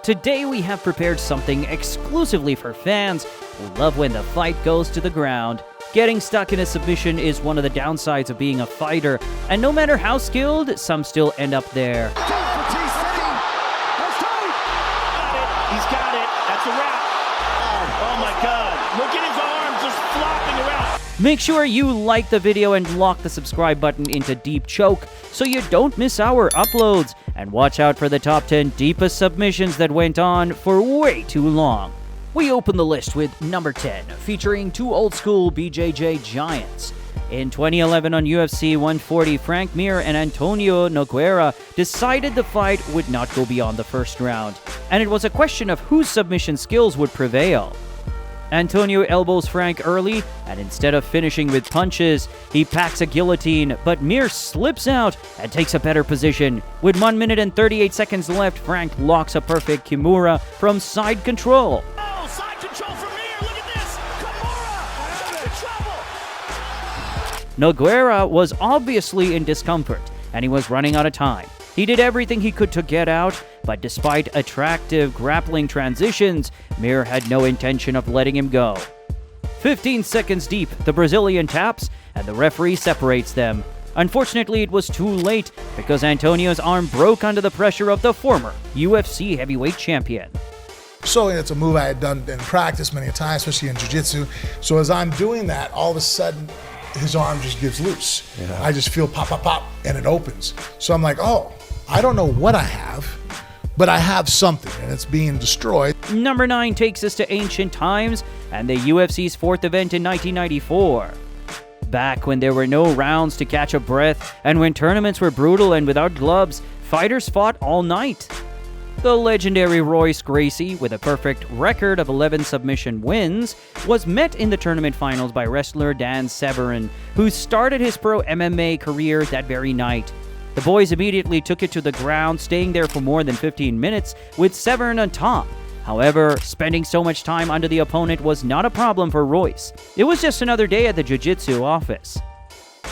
Today we have prepared something exclusively for fans who love when the fight goes to the ground. Getting stuck in a submission is one of the downsides of being a fighter, and no matter how skilled, some still end up there. He's got it. That's a wrap. Oh my God. Look at his arms just flopping around. Make sure you like the video and lock the subscribe button into Deep Choke so you don't miss our uploads. And watch out for the top 10 deepest submissions that went on for way too long. We open the list with number 10, featuring two old-school BJJ giants. In 2011 on UFC 140, Frank Mir and Antonio Nogueira decided the fight would not go beyond the first round, and it was a question of whose submission skills would prevail. Antonio elbows Frank early, and instead of finishing with punches, he packs a guillotine, but Mir slips out and takes a better position. With 1 minute and 38 seconds left, Frank locks a perfect Kimura from side control. Oh, side control from Mir. Look at this. Kimura. In trouble. Nogueira was obviously in discomfort, and he was running out of time. He did everything he could to get out, but despite attractive grappling transitions, Mir had no intention of letting him go. 15 seconds deep, the Brazilian taps, and the referee separates them. Unfortunately, it was too late because Antonio's arm broke under the pressure of the former UFC heavyweight champion. So it's a move I had done in practice many times, especially in jiu-jitsu. So as I'm doing that, all of a sudden, his arm just gives loose. Yeah. I just feel pop, pop, pop, and it opens. So I'm like, oh, I don't know what I have, but I have something, and it's being destroyed. Number 9 takes us to ancient times and the UFC's 4th event in 1994. Back when there were no rounds to catch a breath, and when tournaments were brutal and without gloves, fighters fought all night. The legendary Royce Gracie, with a perfect record of 11 submission wins, was met in the tournament finals by wrestler Dan Severn, who started his pro MMA career that very night. The boys immediately took it to the ground, staying there for more than 15 minutes, with Severn on top. However, spending so much time under the opponent was not a problem for Royce. It was just another day at the jiu-jitsu office.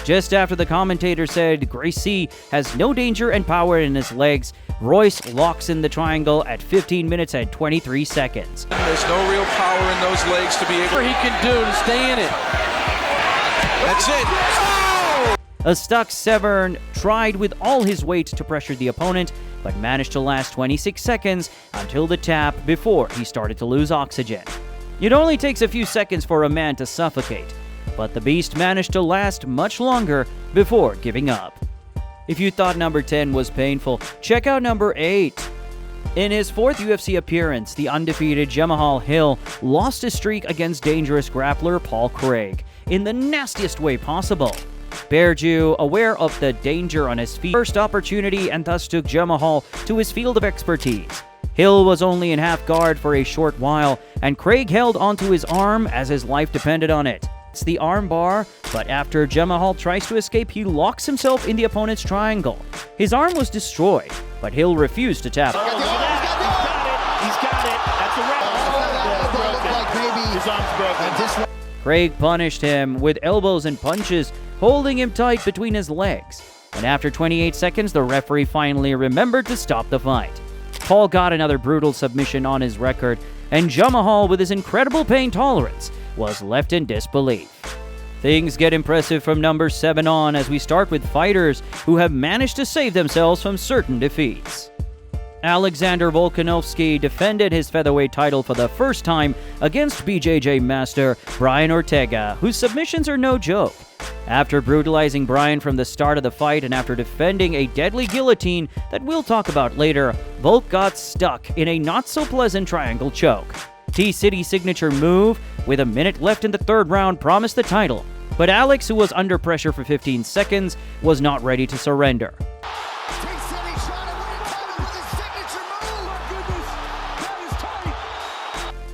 Just after the commentator said Gracie has no danger and power in his legs, Royce locks in the triangle at 15 minutes and 23 seconds. There's no real power in those legs to be able he can do to stay in it. That's it. A stuck Severn tried with all his weight to pressure the opponent, but managed to last 26 seconds until the tap before he started to lose oxygen. It only takes a few seconds for a man to suffocate, but the beast managed to last much longer before giving up. If you thought number 10 was painful, check out number 8. In his 4th UFC appearance, the undefeated Jamahal Hill lost his streak against dangerous grappler Paul Craig in the nastiest way possible. Bearjew, aware of the danger on his feet, first opportunity and thus took Jamahal to his field of expertise. Hill was only in half guard for a short while, and Craig held onto his arm as his life depended on it. It's the arm bar, but after Jamahal tries to escape, he locks himself in the opponent's triangle. His arm was destroyed, but Hill refused to tap. He's got it. That's a wrap. His arm's broken. Craig punished him with elbows and punches, holding him tight between his legs. And after 28 seconds, the referee finally remembered to stop the fight. Paul got another brutal submission on his record, and Jamahal, with his incredible pain tolerance, was left in disbelief. Things get impressive from number 7 on as we start with fighters who have managed to save themselves from certain defeats. Alexander Volkanovski defended his featherweight title for the first time against BJJ master Brian Ortega, whose submissions are no joke. After brutalizing Brian from the start of the fight and after defending a deadly guillotine that we'll talk about later, Volk got stuck in a not-so-pleasant triangle choke. T-City's signature move, with a minute left in the 3rd round, promised the title, but Alex, who was under pressure for 15 seconds, was not ready to surrender.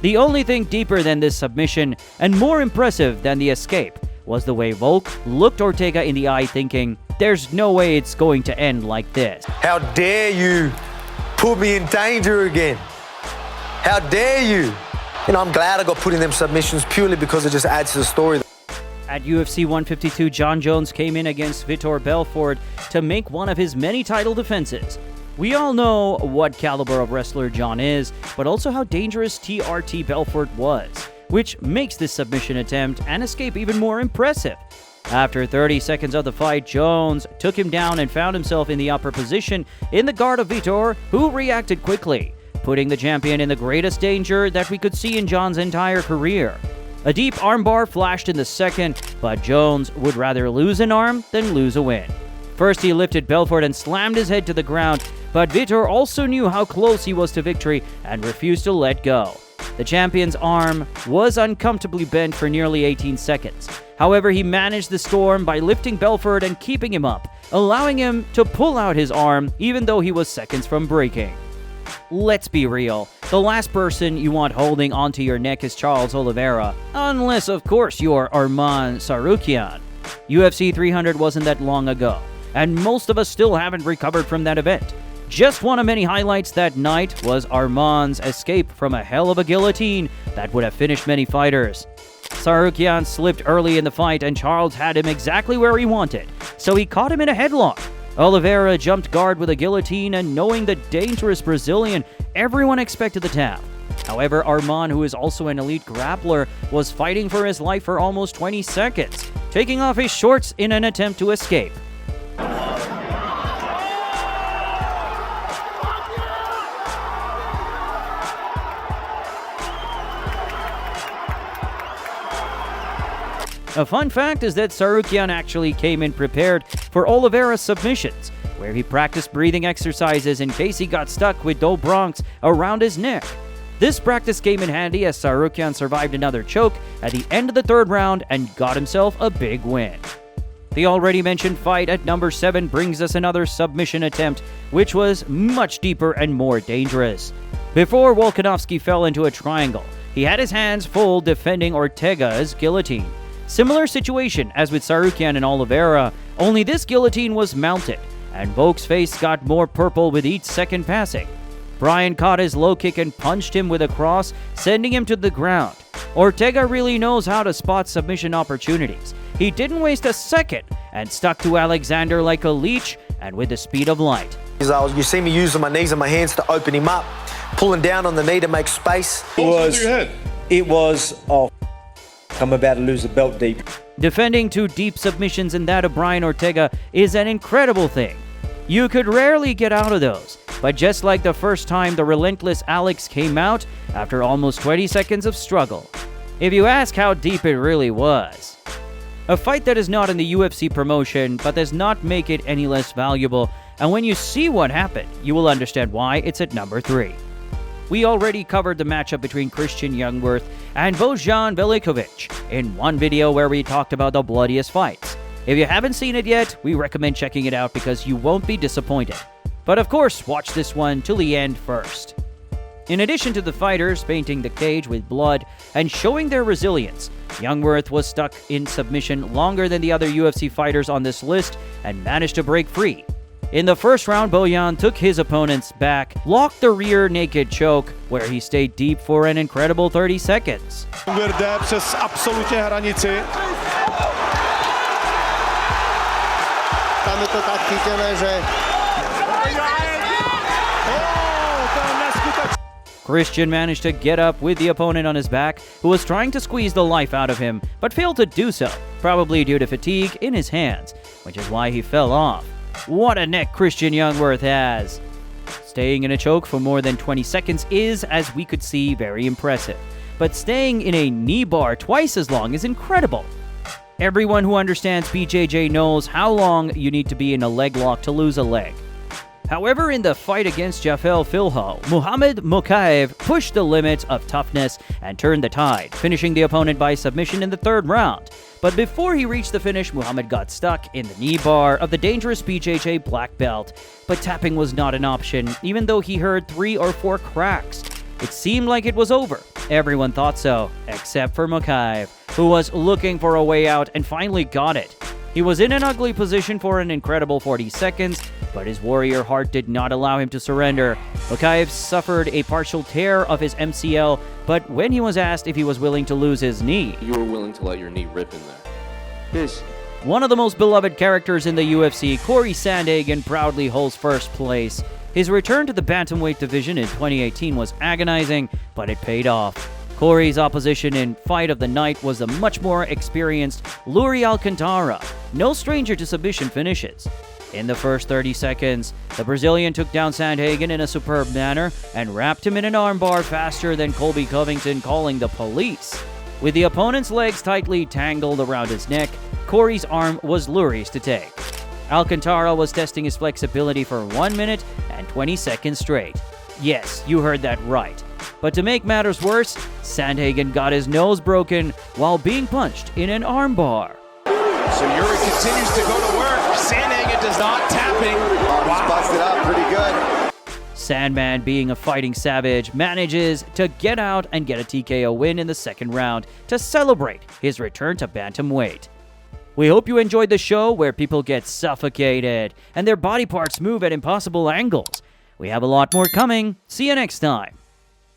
The only thing deeper than this submission, and more impressive than the escape, was the way Volk looked Ortega in the eye thinking, there's no way it's going to end like this. How dare you put me in danger again? How dare you? You know, I'm glad I got put in them submissions purely because it just adds to the story. At UFC 152, Jon Jones came in against Vitor Belfort to make one of his many title defenses. We all know what caliber of wrestler John is, but also how dangerous TRT Belfort was, which makes this submission attempt and escape even more impressive. After 30 seconds of the fight, Jones took him down and found himself in the upper position in the guard of Vitor, who reacted quickly, putting the champion in the greatest danger that we could see in John's entire career. A deep armbar flashed in the second, but Jones would rather lose an arm than lose a win. First, he lifted Belfort and slammed his head to the ground, but Vitor also knew how close he was to victory and refused to let go. The champion's arm was uncomfortably bent for nearly 18 seconds. However, he managed the storm by lifting Belfort and keeping him up, allowing him to pull out his arm even though he was seconds from breaking. Let's be real, the last person you want holding onto your neck is Charles Oliveira, unless of course you're Arman Tsarukyan. UFC 300 wasn't that long ago, and most of us still haven't recovered from that event. Just one of many highlights that night was Arman's escape from a hell of a guillotine that would have finished many fighters. Tsarukyan slipped early in the fight and Charles had him exactly where he wanted, so he caught him in a headlock. Oliveira jumped guard with a guillotine, and knowing the dangerous Brazilian, everyone expected the tap. However, Arman, who is also an elite grappler, was fighting for his life for almost 20 seconds, taking off his shorts in an attempt to escape. A fun fact is that Tsarukyan actually came in prepared for Oliveira's submissions, where he practiced breathing exercises in case he got stuck with Do Bronx around his neck. This practice came in handy as Tsarukyan survived another choke at the end of the third round and got himself a big win. The already mentioned fight at number 7 brings us another submission attempt, which was much deeper and more dangerous. Before Volkanovski fell into a triangle, he had his hands full defending Ortega's guillotine. Similar situation as with Tsarukyan and Oliveira, only this guillotine was mounted, and Volk's face got more purple with each second passing. Brian caught his low kick and punched him with a cross, sending him to the ground. Ortega really knows how to spot submission opportunities. He didn't waste a second and stuck to Alexander like a leech and with the speed of light. You see me using my knees and my hands to open him up, pulling down on the knee to make space. It was I'm about to lose the belt deep. Defending 2 deep submissions in that of Brian Ortega is an incredible thing. You could rarely get out of those, but just like the first time, the relentless Alex came out after almost 20 seconds of struggle. If you ask how deep it really was. A fight that is not in the UFC promotion, but does not make it any less valuable, and when you see what happened, you will understand why it's at number 3. We already covered the matchup between Christian Jungwirth and Bojan Velichkovich in one video where we talked about the bloodiest fights. If you haven't seen it yet, we recommend checking it out because you won't be disappointed. But of course, watch this one till the end first. In addition to the fighters painting the cage with blood and showing their resilience, Jungwirth was stuck in submission longer than the other UFC fighters on this list and managed to break free. In the first round, Bojan took his opponent's back, locked the rear naked choke, where he stayed deep for an incredible 30 seconds. Jungwirth jde přes absolutně hranici. Tam je to tak chytěné, že... Christian managed to get up with the opponent on his back, who was trying to squeeze the life out of him, but failed to do so, probably due to fatigue in his hands, which is why he fell off. What a neck Christian Jungwirth has! Staying in a choke for more than 20 seconds is, as we could see, very impressive. But staying in a knee bar twice as long is incredible. Everyone who understands BJJ knows how long you need to be in a leg lock to lose a leg. However, in the fight against Jafel Filho, Mokaev pushed the limits of toughness and turned the tide, finishing the opponent by submission in the third round. But before he reached the finish, Muhammad got stuck in the knee bar of the dangerous BJJ black belt. But tapping was not an option, even though he heard 3 or 4 cracks. It seemed like it was over. Everyone thought so, except for Mokaev, who was looking for a way out and finally got it. He was in an ugly position for an incredible 40 seconds, but his warrior heart did not allow him to surrender. Mokaev suffered a partial tear of his MCL, but when he was asked if he was willing to lose his knee, you were willing to let your knee rip in there. Yes. One of the most beloved characters in the UFC, Cory Sandhagen proudly holds first place. His return to the bantamweight division in 2018 was agonizing, but it paid off. Cory's opposition in Fight of the Night was the much more experienced Iuri Alcantara, no stranger to submission finishes. In the first 30 seconds, the Brazilian took down Sandhagen in a superb manner and wrapped him in an armbar faster than Colby Covington calling the police. With the opponent's legs tightly tangled around his neck, Cory's arm was Iuri's to take. Alcantara was testing his flexibility for 1 minute and 20 seconds straight. Yes, you heard that right. But to make matters worse, Sandhagen got his nose broken while being punched in an armbar. So Iuri continues to go to work. Sandhagen does not tapping. He's busted up pretty good. Sandman, being a fighting savage, manages to get out and get a TKO win in the second round to celebrate his return to bantamweight. We hope you enjoyed the show where people get suffocated and their body parts move at impossible angles. We have a lot more coming. See you next time.